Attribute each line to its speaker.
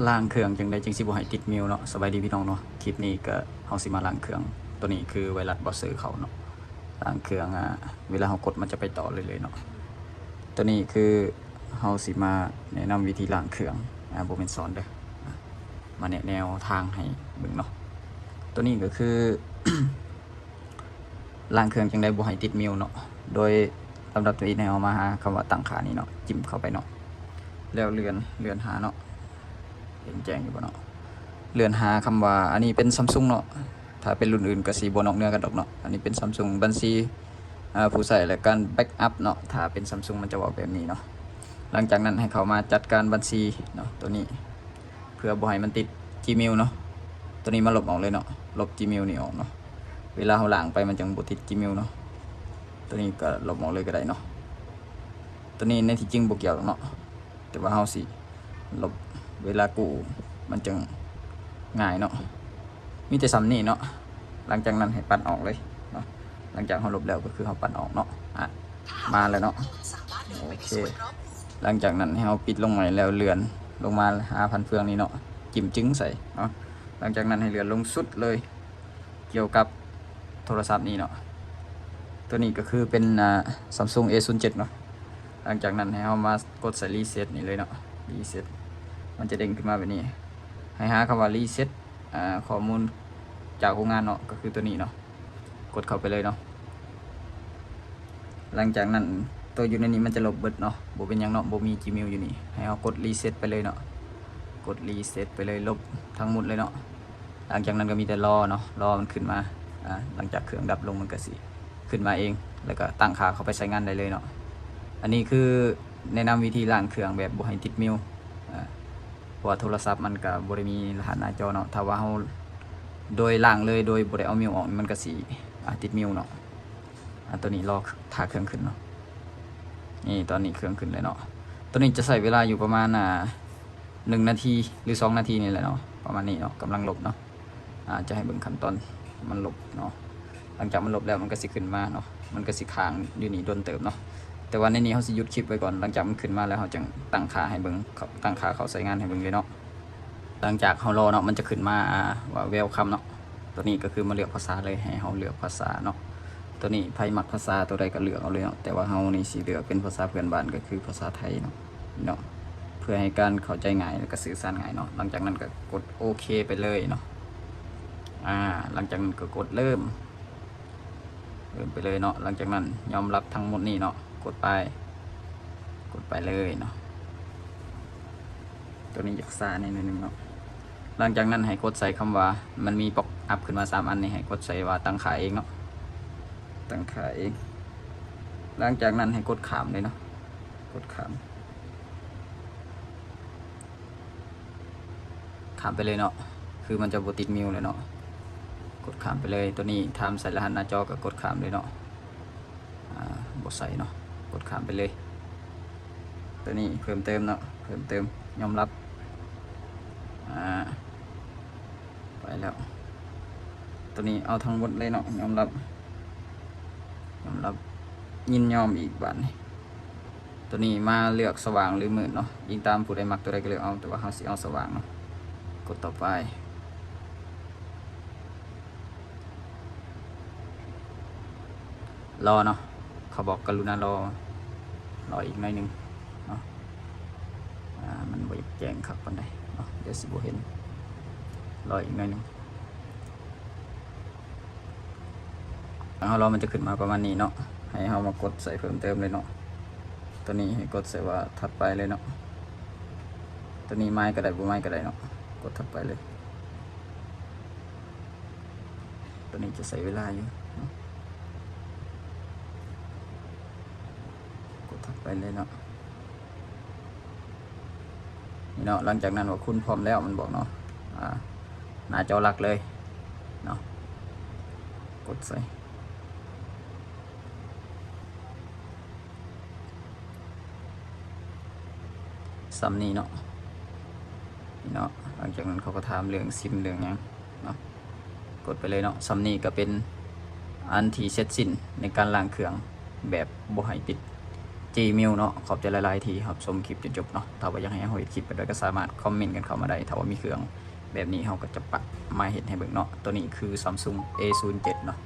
Speaker 1: ล้างเครื่องจังได้จึงสิบ่ให้ติดมิวเนาะสบายดีพี่น้องเนาะคลิปนี้ก็เฮาสิมาล้างเครื่องตัวนี้คือไวรัสบอสเซอร์เขาเนาะล้างเครื่องเวลาเฮากดมันจะไปต่อเลยเนาะตัวนี้คือเฮาสิมาแนะนำวิธีล้างเครื่องบ่แม่นสอนเด้อมาแนะแนวทางให้เบิ่งเนาะตัวนี้ก็คือ ล้างเครื่องจังได้บ่ให้ติดมิวเนาะโดยลำดับตัวนี้ให้เอามาหาคำว่าตั้งค่านี้เนาะจิ้มเข้าไปเนาะแล้วเลื่อนหาเนาะเห็นแจ้งอยู่บ่เนาะเลื่อนหาคำว่าอันนี้เป็น Samsung เนาะถ้าเป็นรุ่นอื่นก็สิบ่นอกเนื้อกันดอกเนาะอันนี้เป็น Samsung บัญชีผู้ใช้และการแบ็กอัพเนาะถ้าเป็น Samsung มันจะบอกแบบนี้เนาะหลังจากนั้นให้เขามาจัดการบัญชีเนาะตัวนี้เพื่อบ่ให้มันติด Gmail เนาะตัวนี้มาลบออกเลยเนาะลบ Gmail นี่ออกเนาะเวลาเราล้างไปมันจังบ่ติด Gmail เนาะตัวนี้ก็ลบออกเลยก็ได้เนาะตัวนี้ในที่จริงบ่เกี่ยวเนาะแต่ว่าเฮาสิลบเวลากู้มันจังง่ายเนาะมีแต่ซ้ำนี่เนาะหลังจากนั้นให้ปัดออกเลยเนาะหลังจากเราลบแล้วก็คือเราปัดออกเนาะมาแล้วเนาะโอเคหลังจากนั้นให้เราปิดลงใหม่แล้วเลื่อนลงมาหาพันเฟืองนี่เนาะจิ้มจึ้งใส่เนาะหลังจากนั้นให้เลื่อนลงสุดเลยเกี่ยวกับโทรศัพท์นี้เนาะตัวนี้ก็คือเป็นSamsung A07 เนาะหลังจากนั้นให้เรามากดใส่รีเซ็ตนี่เลยเนาะรีเซ็ตมันจะเด้งขึ้นมาแบบนี้ให้หาคำว่ารีเซ็ตข้อมูลจากโรงงานเนาะก็คือตัวนี้เนาะกดเข้าไปเลยเนาะหลังจากนั้นตัวอยู่ในนี้มันจะลบเบิดเนาะบ่เป็นยังเนาะบ่มี Gmail อยู่นี่ให้เอากดรีเซ็ตไปเลยเนาะกดรีเซ็ตไปเลยลบทั้งหมดเลยเนาะหลังจากนั้นก็มีแต่รอเนาะรอมันขึ้นมาหลังจากเครื่องดับลงมันก็สิขึ้นมาเองแล้วก็ตั้งค่าเข้าไปใช้งานได้เลยเนาะอันนี้คือแนะนำวิธีล้างเครื่องแบบบ่ให้ติดมิวเพราะว่าโทรศัพท์มันก็บ่ได้มีรหัสหน้าจอเนาะถ้าว่าเฮาโดยล้างเลยโดยบ่ได้เอามิวออกมันก็สิติดมิวเนาะตัวนี้รอถ่าเครื่องขึ้นเนาะนี่ตอนนี้เครื่องขึ้นเลยเนาะตัวนี้จะใช้เวลาอยู่ประมาณ1 นาทีหรือ2 นาทีนี่แหละเนาะประมาณนี้เนาะกำลังลบเนาะจะให้เบิ่งขั้นตอนมันลบเนาะหลังจากมันลบแล้วมันก็สิขึ้นมาเนาะมันก็สิค้างอยู่นี่โดนเติมเนาะแต่ว่าในนี้เขาสิหยุดคลิปไว้ก่อนหลังจากมันขึ้นมาแล้วเขาจึงตั้งค่าให้เบิ่งตั้งค่าเขาใช้งานให้เบิ่งเลยเนาะหลังจากเขารอเนาะมันจะขึ้นมาว่าเวลคัมเนาะตัวนี้ก็คือมาเลือกภาษาเลยให้เขาเลือกภาษาเนาะตัวนี้ไผมักภาษาตัวใดก็เลือกเอาเลยเนาะแต่ว่าเขานี่สิเลือกเป็นภาษาเพื่อนบ้านก็คือภาษาไทยเนาะเพื่อให้การเข้าใจง่ายแล้วก็สื่อสารง่ายเนาะหลังจากนั้นก็กดโอเคไปเลยเนาะหลังจากนั้นก็กดเริ่มไปเลยเนาะหลังจากนั้นยอมรับทั้งหมดนี่เนาะกดไปเลยเนาะตัวนี้อยากซ่านิดนึงเนาะหลังจากนั้นให้กดใส่คำว่ามันมีป๊อปอัพขึ้นมา3 อันนี่ให้กดใส่ว่าตั้งค่าเองเนาะตั้งค่าเองหลังจากนั้นให้กดข้ามเลยเนาะกดข้ามไปเลยเนาะคือมันจะบ่ติดมิวเลยเนาะกดข้ามไปเลยตัวนี้ทำใส่รหัสหน้าจอก็กดข้ามเลยเนาะบ่ใส่เนาะกดข้ามไปเลยตัวนี้เพิ่มเติมเนาะเพิ่มเติมยอมรับไปแล้วตัวนี้เอาทั้งหมดเลยเนาะยอมรับยินยอมอีกบัดนี้ตัวนี้มาเลือกสว่างหรือมืดเนาะยิงตามผู้ใดมักตัวใดก็เลือกเอาแต่ว่าเขาสิเอาสว่างเนาะกดต่อไปรอเนาะเขาบอกกรุณารออีกหน่อยนึงเนาะมันบ่อยากแจ้งครับปานใดเนาะเดี๋ยวสิบ่เห็นรออีกหน่อยนึงเอารอมันจะขึ้นมาประมาณนี้เนาะให้เรามากดใส่เพิ่มเติมเลยเนาะตัวนี้ให้กดใส่ว่าถัดไปเลยเนาะตัวนี้ไม้ก็ได้บ่ไม้ก็ได้เนาะกดถัดไปเลยตัวนี้จะใส่เวลาอยู่กดถัดไปเลยเนาะนี่เนาะหลังจากนั้นว่าคุณพร้อมแล้วมันบอกเนาะหน้าจอหลักเลยเนาะกดใส่ซ้ำนี้เนาะนี่เนาะหลังจากนั้นเขาก็ถามเรื่องซิมเรื่องยังเนาะกดไปเลยเนาะซ้ำนี้ก็เป็นอันที่เสร็จสิ้นในการล้างเครื่องแบบบ่ให้ติด Gmail เนาะขอบใจหลายๆที่ครับชมคลิปจนจบเนาะถ้าว่าอยากให้เฮาเฮ็ดคลิปไปด้วยก็สามารถคอมเมนต์กันเข้ามาได้ถ้าว่ามีเครื่องแบบนี้เฮาก็จะปรับมาเฮ็ดให้เบิ่งเนาะตัวนี้คือ Samsung A07 เนาะ